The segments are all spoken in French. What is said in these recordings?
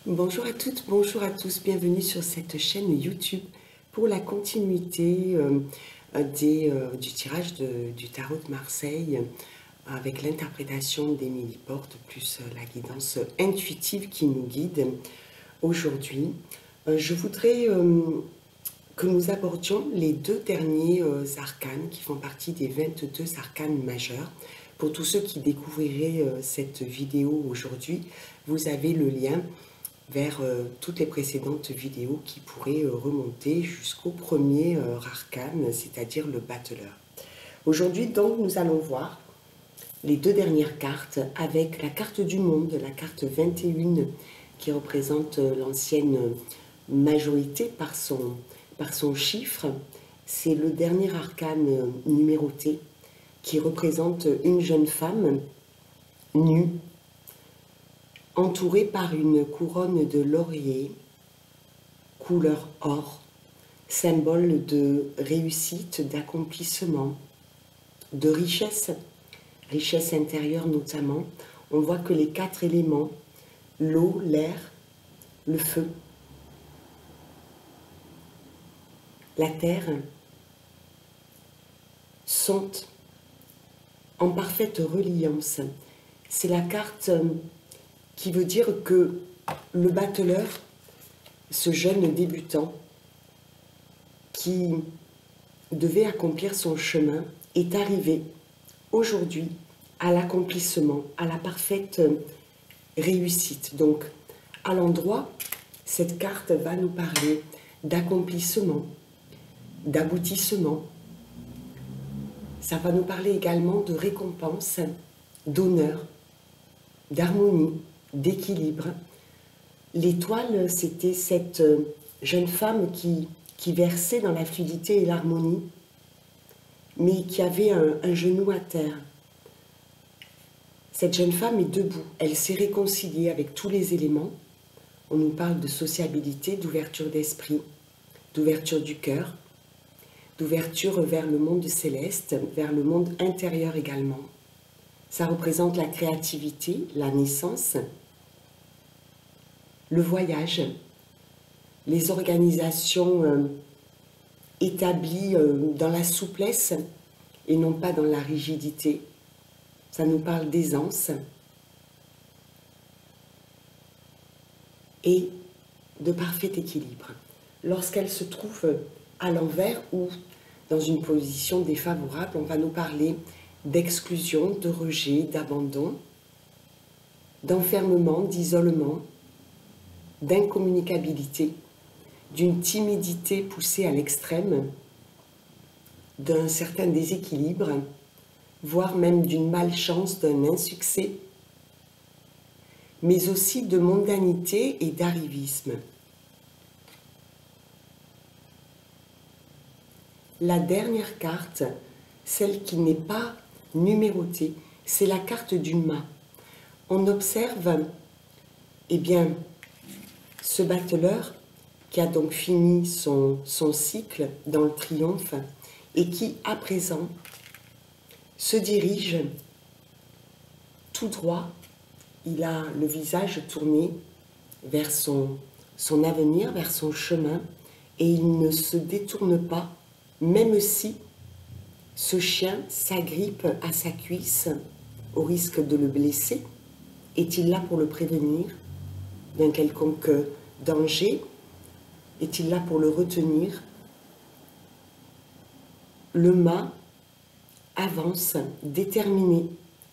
Bonjour à toutes, bonjour à tous, bienvenue sur cette chaîne YouTube pour la continuité du tirage du tarot de Marseille avec l'interprétation d'Émilie Porte plus la guidance intuitive qui nous guide aujourd'hui. Je voudrais que nous abordions les deux derniers arcanes qui font partie des 22 arcanes majeurs. Pour tous ceux qui découvriraient cette vidéo aujourd'hui, vous avez le lien vers toutes les précédentes vidéos qui pourraient remonter jusqu'au premier arcane, c'est-à-dire le battleur. Aujourd'hui, donc, nous allons voir les deux dernières cartes avec la carte du monde, la carte 21 qui représente l'ancienne majorité par son chiffre. C'est le dernier arcane numéroté qui représente une jeune femme nue, entourée par une couronne de laurier, couleur or, symbole de réussite, d'accomplissement, de richesse, richesse intérieure notamment. On voit que les 4 éléments, l'eau, l'air, le feu, la terre, sont en parfaite reliance. C'est la carte qui veut dire que le battleur, ce jeune débutant qui devait accomplir son chemin, est arrivé aujourd'hui à l'accomplissement, à la parfaite réussite. Donc, à l'endroit, cette carte va nous parler d'accomplissement, d'aboutissement. Ça va nous parler également de récompense, d'honneur, d'harmonie, d'équilibre. L'étoile, c'était cette jeune femme qui versait dans la fluidité et l'harmonie, mais qui avait un genou à terre. Cette jeune femme est debout, elle s'est réconciliée avec tous les éléments. On nous parle de sociabilité, d'ouverture d'esprit, d'ouverture du cœur, d'ouverture vers le monde céleste, vers le monde intérieur également. Ça représente la créativité, la naissance, le voyage, les organisations établies dans la souplesse et non pas dans la rigidité. Ça nous parle d'aisance et de parfait équilibre. Lorsqu'elle se trouve à l'envers ou dans une position défavorable, on va nous parler d'exclusion, de rejet, d'abandon, d'enfermement, d'isolement, d'incommunicabilité, d'une timidité poussée à l'extrême, d'un certain déséquilibre, voire même d'une malchance, d'un insuccès, mais aussi de mondanité et d'arrivisme. La dernière carte, celle qui n'est pas numérotée, c'est la carte du mât. On observe, eh bien, ce battleur qui a donc fini son cycle dans le triomphe et qui, à présent, se dirige tout droit. Il a le visage tourné vers son avenir, vers son chemin, et il ne se détourne pas, même si ce chien s'agrippe à sa cuisse au risque de le blesser. Est-il là pour le prévenir d'un quelconque danger? Est-il là pour le retenir? Le mât avance déterminé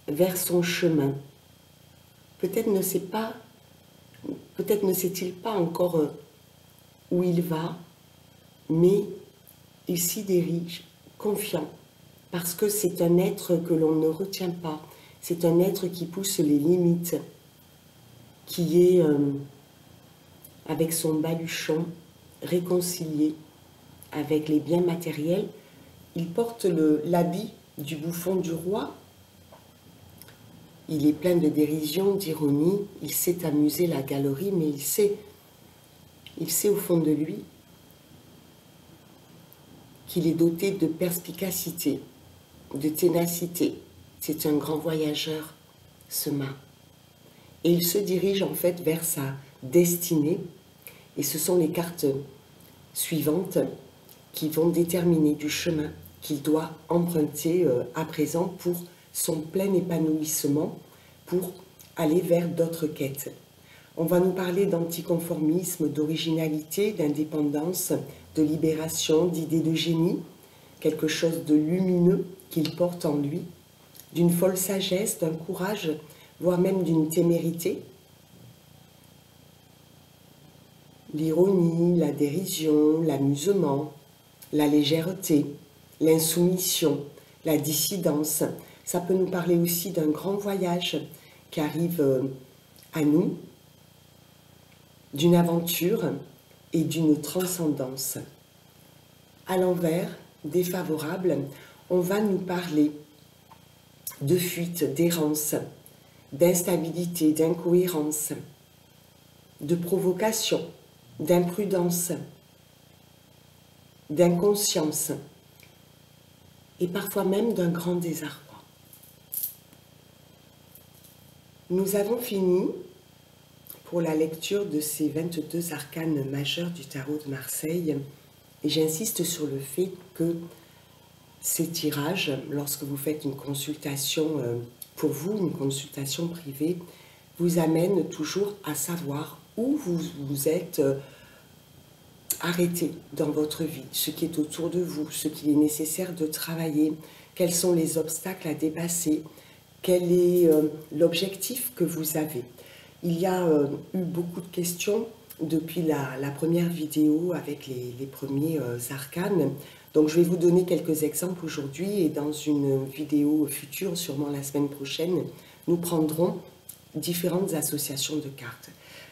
vers son chemin. Peut-être ne sait-il pas encore où il va, mais il s'y dirige confiant, parce que c'est un être que l'on ne retient pas, c'est un être qui pousse les limites, qui est avec son baluchon réconcilié avec les biens matériels. Il porte l'habit du bouffon du roi. Il est plein de dérision, d'ironie. Il sait amuser la galerie, mais il sait au fond de lui qu'il est doté de perspicacité, de ténacité. C'est un grand voyageur, ce mât. Et il se dirige en fait vers destinée. Et ce sont les cartes suivantes qui vont déterminer du chemin qu'il doit emprunter à présent pour son plein épanouissement, pour aller vers d'autres quêtes. On va nous parler d'anticonformisme, d'originalité, d'indépendance, de libération, d'idées de génie, quelque chose de lumineux qu'il porte en lui, d'une folle sagesse, d'un courage, voire même d'une témérité. L'ironie, la dérision, l'amusement, la légèreté, l'insoumission, la dissidence. Ça peut nous parler aussi d'un grand voyage qui arrive à nous, d'une aventure et d'une transcendance. À l'envers, défavorable, on va nous parler de fuite, d'errance, d'instabilité, d'incohérence, de provocation, d'imprudence, d'inconscience et parfois même d'un grand désarroi. Nous avons fini pour la lecture de ces 22 arcanes majeurs du tarot de Marseille et j'insiste sur le fait que ces tirages, lorsque vous faites une consultation pour vous, une consultation privée, vous amènent toujours à savoir où vous vous êtes arrêté dans votre vie, ce qui est autour de vous, ce qu'il est nécessaire de travailler, quels sont les obstacles à dépasser, quel est l'objectif que vous avez. Il y a eu beaucoup de questions depuis la première vidéo avec les premiers arcanes. Donc je vais vous donner quelques exemples aujourd'hui et dans une vidéo future, sûrement la semaine prochaine, nous prendrons différentes associations de cartes.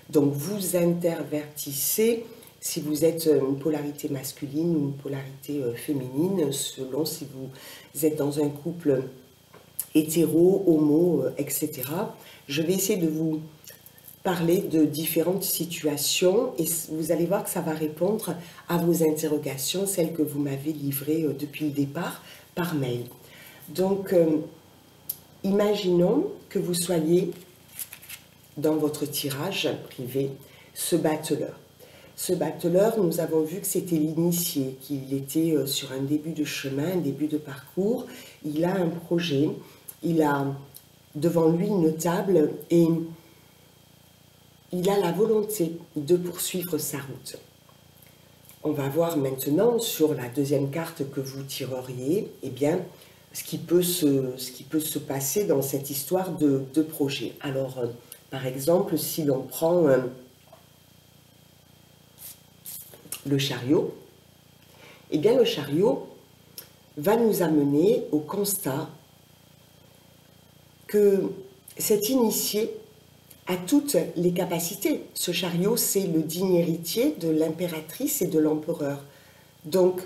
Donc vous intervertissez si vous êtes une polarité masculine ou une polarité féminine, selon si vous êtes dans un couple hétéro, homo, etc. Je vais essayer de vous parler de différentes situations et vous allez voir que ça va répondre à vos interrogations, celles que vous m'avez livrées depuis le départ par mail. Donc, imaginons que vous soyez dans votre tirage privé, ce battleur. Ce battleur, nous avons vu que c'était l'initié, qu'il était sur un début de chemin, un début de parcours. Il a un projet, il a devant lui une table et il a la volonté de poursuivre sa route. On va voir maintenant sur la deuxième carte que vous tireriez, eh bien, ce qui peut se passer dans cette histoire de projet. Alors, par exemple, si l'on prend le chariot, eh bien, le chariot va nous amener au constat que cet initié a toutes les capacités. Ce chariot, c'est le digne héritier de l'impératrice et de l'empereur. Donc,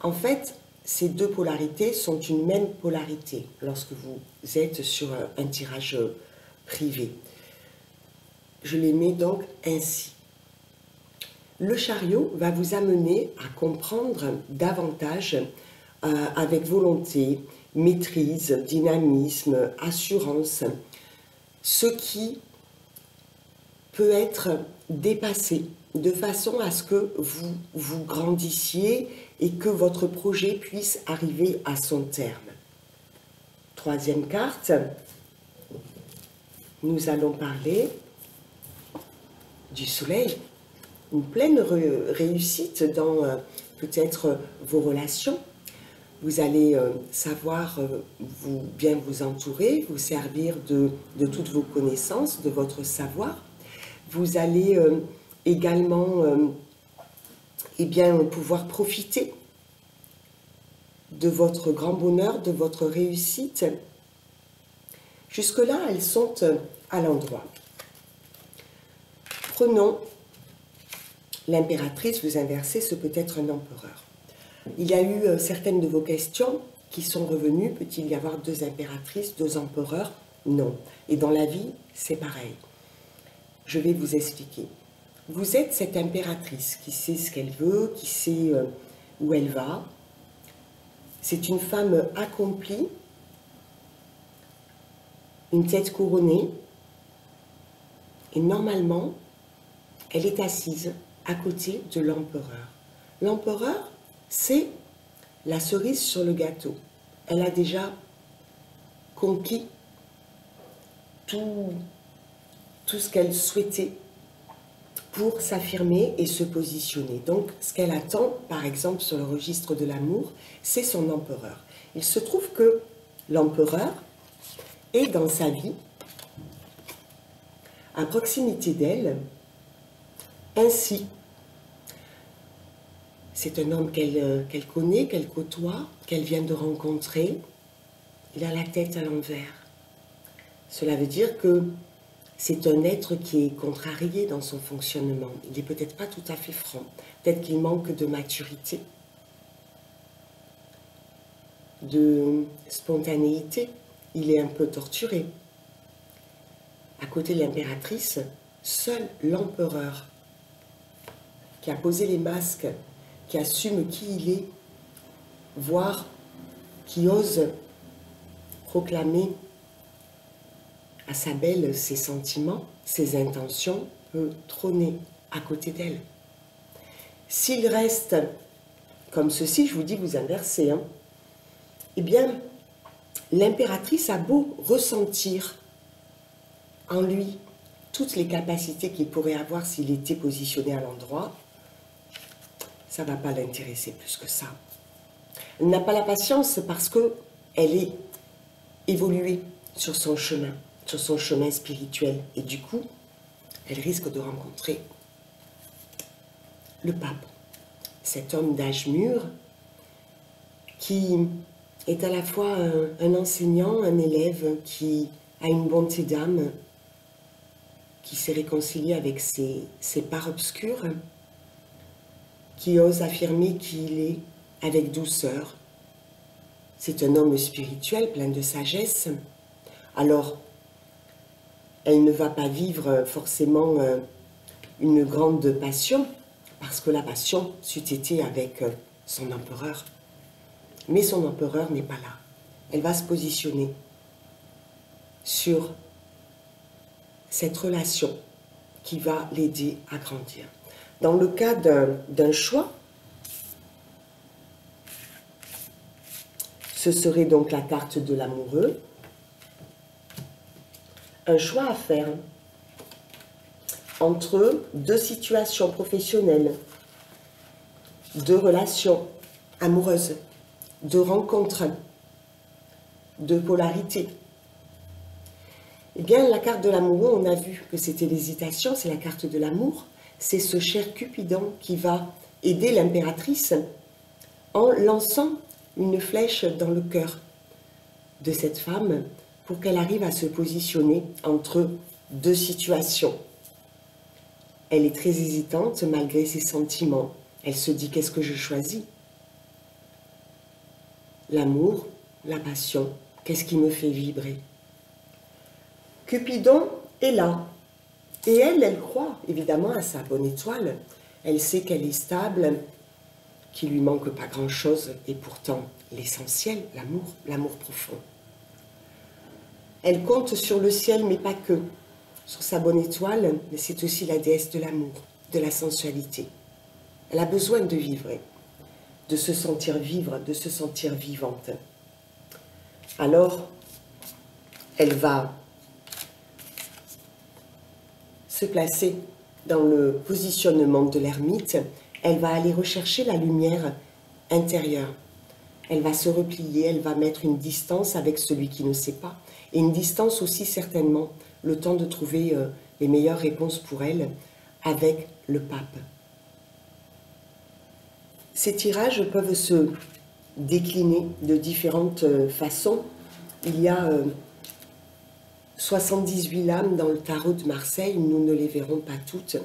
en fait, ces deux polarités sont une même polarité lorsque vous êtes sur un tirage privé. Je les mets donc ainsi. Le chariot va vous amener à comprendre davantage avec volonté, maîtrise, dynamisme, assurance, ce qui peut être dépassé de façon à ce que vous grandissiez et que votre projet puisse arriver à son terme. Troisième carte, nous allons parler du soleil, une pleine réussite dans peut-être vos relations. Vous allez savoir bien vous entourer, vous servir de toutes vos connaissances, de votre savoir. Vous allez également eh bien, pouvoir profiter de votre grand bonheur, de votre réussite. Jusque-là, elles sont à l'endroit. Prenons l'impératrice, vous inversez, ce peut être un empereur. Il y a eu certaines de vos questions qui sont revenues. Peut-il y avoir deux impératrices, deux empereurs? Non. Et dans la vie, c'est pareil. Je vais vous expliquer. Vous êtes cette impératrice qui sait ce qu'elle veut, qui sait où elle va. C'est une femme accomplie, une tête couronnée, Et normalement, elle est assise à côté de l'empereur. L'empereur, c'est la cerise sur le gâteau. Elle a déjà conquis tout ce qu'elle souhaitait pour s'affirmer et se positionner. Donc, ce qu'elle attend, par exemple, sur le registre de l'amour, c'est son empereur. Il se trouve que l'empereur est dans sa vie, à proximité d'elle, ainsi. C'est un homme qu'elle connaît, qu'elle côtoie, qu'elle vient de rencontrer. Il a la tête à l'envers. Cela veut dire que c'est un être qui est contrarié dans son fonctionnement. Il n'est peut-être pas tout à fait franc. Peut-être qu'il manque de maturité, de spontanéité. Il est un peu torturé. À côté de l'impératrice, seul l'empereur, qui a posé les masques, qui assume qui il est, voire qui ose proclamer à sa belle ses sentiments, ses intentions, peut trôner à côté d'elle. S'il reste comme ceci, je vous dis, vous inversez, hein, eh bien, l'impératrice a beau ressentir en lui toutes les capacités qu'il pourrait avoir s'il était positionné à l'endroit, ça ne va pas l'intéresser plus que ça. Elle n'a pas la patience parce qu'elle est évoluée sur son chemin spirituel. Et du coup, elle risque de rencontrer le pape, cet homme d'âge mûr qui est à la fois un enseignant, un élève, qui a une bonté d'âme, qui s'est réconcilié avec ses parts obscures, qui ose affirmer qui il est avec douceur. C'est un homme spirituel, plein de sagesse. Alors, elle ne va pas vivre forcément une grande passion, parce que la passion c'eût été avec son empereur. Mais son empereur n'est pas là. Elle va se positionner sur cette relation qui va l'aider à grandir. Dans le cas d'un choix, ce serait donc la carte de l'amoureux. Un choix à faire entre deux situations professionnelles, deux relations amoureuses, deux rencontres, deux polarités. Eh bien, la carte de l'amoureux, on a vu que c'était l'hésitation, c'est la carte de l'amour. C'est ce cher Cupidon qui va aider l'impératrice en lançant une flèche dans le cœur de cette femme pour qu'elle arrive à se positionner entre deux situations. Elle est très hésitante malgré ses sentiments. Elle se dit, qu'est-ce que je choisis? L'amour, la passion, qu'est-ce qui me fait vibrer? Cupidon est là. Et elle croit évidemment à sa bonne étoile. Elle sait qu'elle est stable, qu'il ne lui manque pas grand-chose, et pourtant l'essentiel, l'amour profond. Elle compte sur le ciel, mais pas que. Sur sa bonne étoile, mais c'est aussi la déesse de l'amour, de la sensualité. Elle a besoin de vivre, de se sentir vivre, de se sentir vivante. Alors, elle va se placer dans le positionnement de l'ermite. Elle va aller rechercher la lumière intérieure. Elle va se replier, elle va mettre une distance avec celui qui ne sait pas. Et une distance aussi certainement, le temps de trouver les meilleures réponses pour elle avec le pape. Ces tirages peuvent se décliner de différentes façons. Il y a 78 lames dans le tarot de Marseille, nous ne les verrons pas toutes.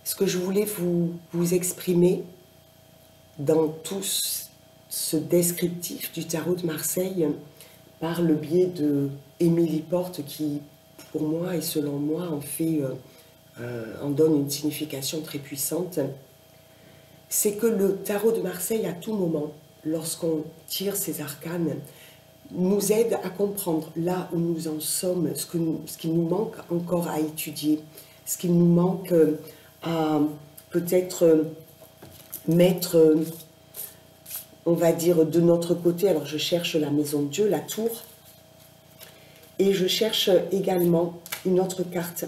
Ce que je voulais vous exprimer dans tout ce descriptif du tarot de Marseille par le biais de Émilie Porte qui, pour moi et selon moi, en donne une signification très puissante, c'est que le tarot de Marseille, à tout moment, lorsqu'on tire ces arcanes, nous aide à comprendre là où nous en sommes, ce qu'il nous manque encore à étudier, ce qu'il nous manque à peut-être mettre, on va dire, de notre côté. Alors je cherche la maison de Dieu, la tour, et je cherche également une autre carte.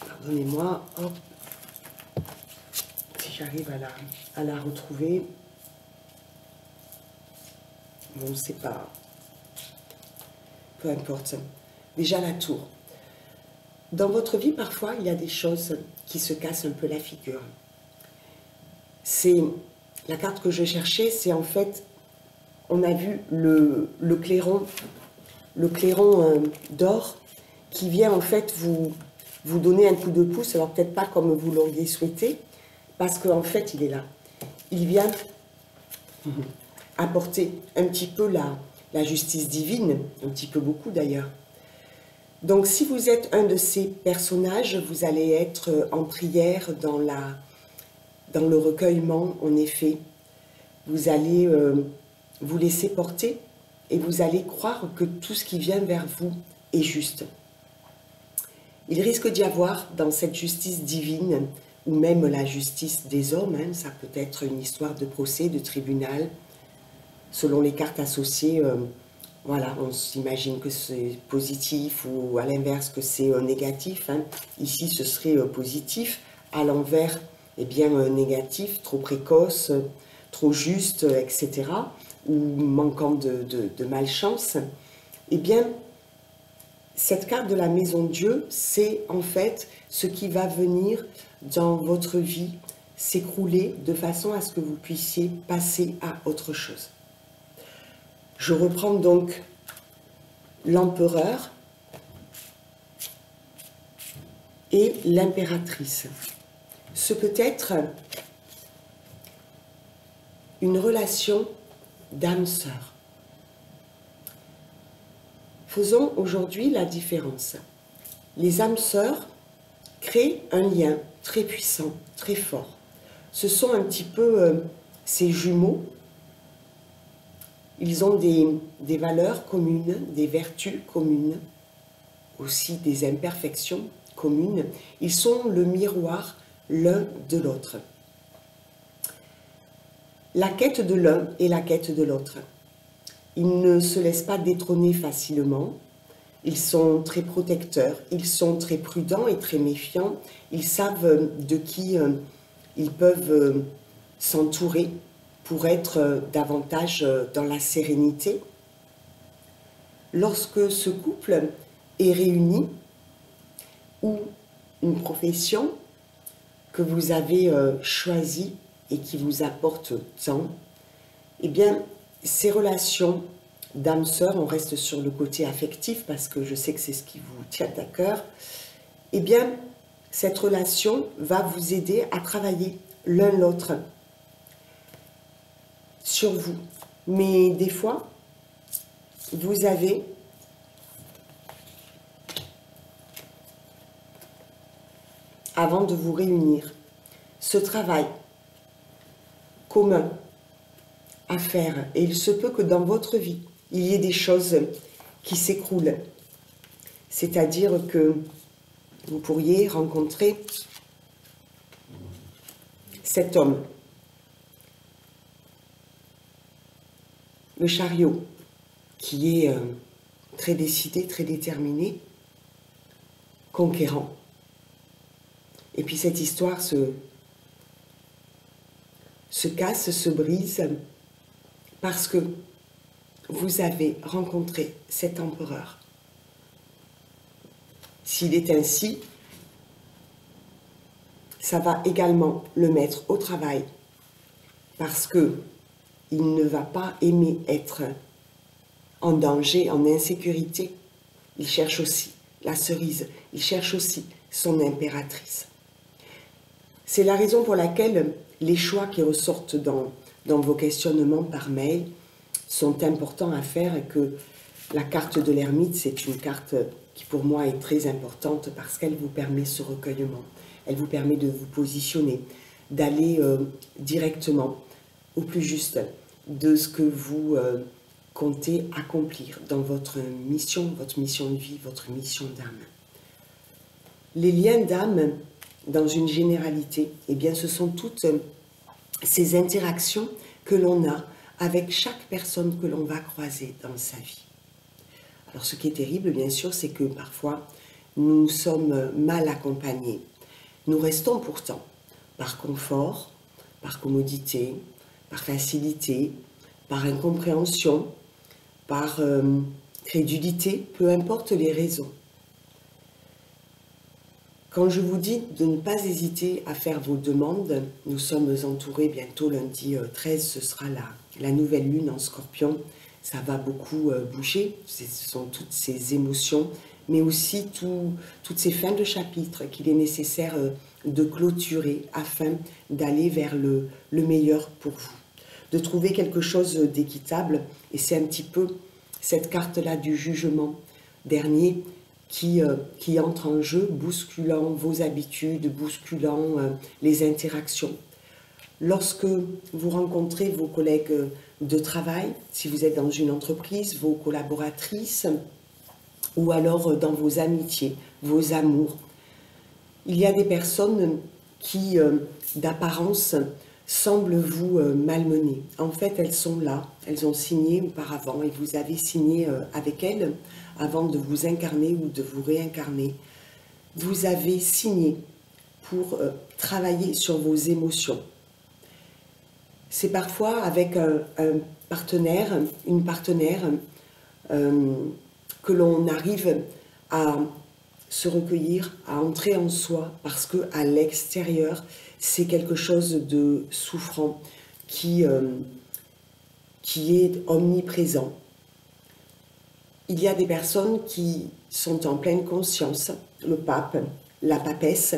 Pardonnez-moi, hop. Si j'arrive à la retrouver. Bon, c'est pas... Peu importe. Déjà la tour. Dans votre vie, parfois, il y a des choses qui se cassent un peu la figure. C'est... La carte que je cherchais, c'est en fait... On a vu le clairon d'or qui vient en fait vous donner un coup de pouce. Alors peut-être pas comme vous l'auriez souhaité, parce qu'en fait, il est là. Il vient apporter un petit peu la justice divine, un petit peu beaucoup d'ailleurs. Donc si vous êtes un de ces personnages, vous allez être en prière dans le recueillement, en effet. Vous allez vous laisser porter et vous allez croire que tout ce qui vient vers vous est juste. Il risque d'y avoir dans cette justice divine, ou même la justice des hommes, hein, ça peut être une histoire de procès, de tribunal, selon les cartes associées, voilà, on s'imagine que c'est positif ou à l'inverse que c'est négatif. Hein. Ici, ce serait positif, à l'envers, eh bien négatif, trop précoce, trop juste, etc., ou manquant de malchance. Eh bien, cette carte de la maison de Dieu, c'est en fait ce qui va venir dans votre vie s'écrouler de façon à ce que vous puissiez passer à autre chose. Je reprends donc l'empereur et l'impératrice. Ce peut être une relation d'âme-sœur. Faisons aujourd'hui la différence. Les âmes sœurs créent un lien très puissant, très fort. Ce sont un petit peu ces jumeaux. Ils ont des valeurs communes, des vertus communes, aussi des imperfections communes. Ils sont le miroir l'un de l'autre. La quête de l'un et la quête de l'autre. Ils ne se laissent pas détrôner facilement, ils sont très protecteurs, ils sont très prudents et très méfiants, ils savent de qui ils peuvent s'entourer pour être davantage dans la sérénité. Lorsque ce couple est réuni, ou une profession que vous avez choisie et qui vous apporte tant, eh bien, ces relations d'âme-sœur, on reste sur le côté affectif parce que je sais que c'est ce qui vous tient à cœur, eh bien, cette relation va vous aider à travailler l'un l'autre sur vous. Mais des fois, vous avez avant de vous réunir, ce travail commun à faire. Et il se peut que dans votre vie, il y ait des choses qui s'écroulent. C'est-à-dire que vous pourriez rencontrer cet homme, le chariot, qui est très décidé, très déterminé, conquérant. Et puis cette histoire se casse, se brise, parce que vous avez rencontré cet empereur. S'il est ainsi, ça va également le mettre au travail, parce que il ne va pas aimer être en danger, en insécurité. Il cherche aussi la cerise, il cherche aussi son impératrice. C'est la raison pour laquelle les choix qui ressortent dans vos questionnements par mail sont importants à faire et que la carte de l'ermite, c'est une carte qui pour moi est très importante parce qu'elle vous permet ce recueillement. Elle vous permet de vous positionner, d'aller directement au plus juste de ce que vous comptez accomplir dans votre mission de vie, votre mission d'âme. Les liens d'âme, dans une généralité, eh bien, ce sont toutes ces interactions que l'on a avec chaque personne que l'on va croiser dans sa vie. Alors, ce qui est terrible, bien sûr, c'est que parfois, nous sommes mal accompagnés. Nous restons pourtant, par confort, par commodité, par facilité, par incompréhension, par crédulité, peu importe les raisons. Quand je vous dis de ne pas hésiter à faire vos demandes, nous sommes entourés bientôt lundi 13, ce sera la nouvelle lune en Scorpion. Ça va beaucoup bouger, ce sont toutes ces émotions, mais aussi toutes ces fins de chapitre qu'il est nécessaire de clôturer afin d'aller vers le meilleur pour vous. De trouver quelque chose d'équitable, et c'est un petit peu cette carte-là du jugement dernier qui entre en jeu, bousculant vos habitudes, bousculant les interactions. Lorsque vous rencontrez vos collègues de travail, si vous êtes dans une entreprise, vos collaboratrices, ou alors dans vos amitiés, vos amours, il y a des personnes qui, d'apparence, semblent vous malmener. En fait, elles sont là, elles ont signé auparavant et vous avez signé avec elles avant de vous incarner ou de vous réincarner. Vous avez signé pour travailler sur vos émotions. C'est parfois avec un partenaire, une partenaire, que l'on arrive à se recueillir, à entrer en soi, parce qu'à l'extérieur, c'est quelque chose de souffrant qui est omniprésent. Il y a des personnes qui sont en pleine conscience, le pape, la papesse,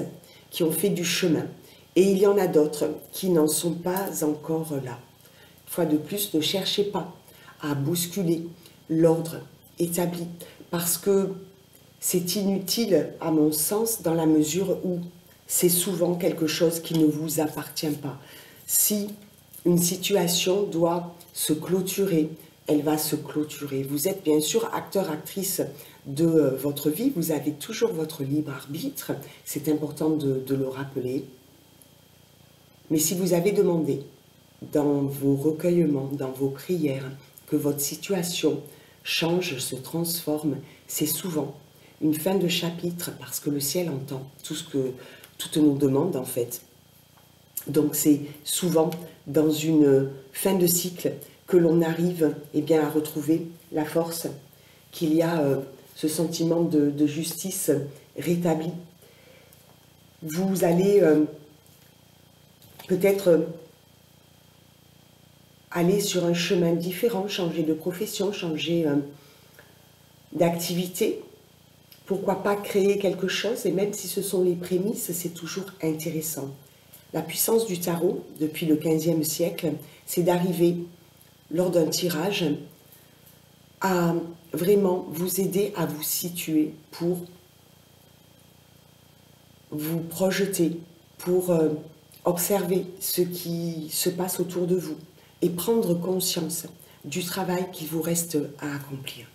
qui ont fait du chemin. Et il y en a d'autres qui n'en sont pas encore là. Une fois de plus, ne cherchez pas à bousculer l'ordre établi, parce que c'est inutile à mon sens dans la mesure où c'est souvent quelque chose qui ne vous appartient pas. Si une situation doit se clôturer, elle va se clôturer. Vous êtes bien sûr acteur, actrice de votre vie, vous avez toujours votre libre arbitre, c'est important de le rappeler. Mais si vous avez demandé dans vos recueillements, dans vos prières, que votre situation change, se transforme, c'est souvent une fin de chapitre parce que le ciel entend toutes nos demandes en fait. Donc c'est souvent dans une fin de cycle que l'on arrive bien, à retrouver la force, qu'il y a ce sentiment de justice rétabli. Vous allez peut-être aller sur un chemin différent, changer de profession, changer d'activité. Pourquoi pas créer quelque chose, et même si ce sont les prémices, c'est toujours intéressant. La puissance du tarot, depuis le XVe siècle, c'est d'arriver, lors d'un tirage, à vraiment vous aider à vous situer pour vous projeter, pour observer ce qui se passe autour de vous et prendre conscience du travail qu'il vous reste à accomplir.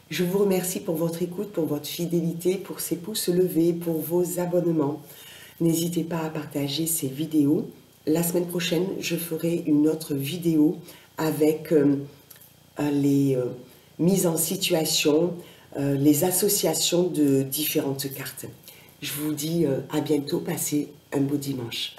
Je vous remercie pour votre écoute, pour votre fidélité, pour ces pouces levés, pour vos abonnements. N'hésitez pas à partager ces vidéos. La semaine prochaine, je ferai une autre vidéo avec les mises en situation, les associations de différentes cartes. Je vous dis à bientôt, passez un beau dimanche.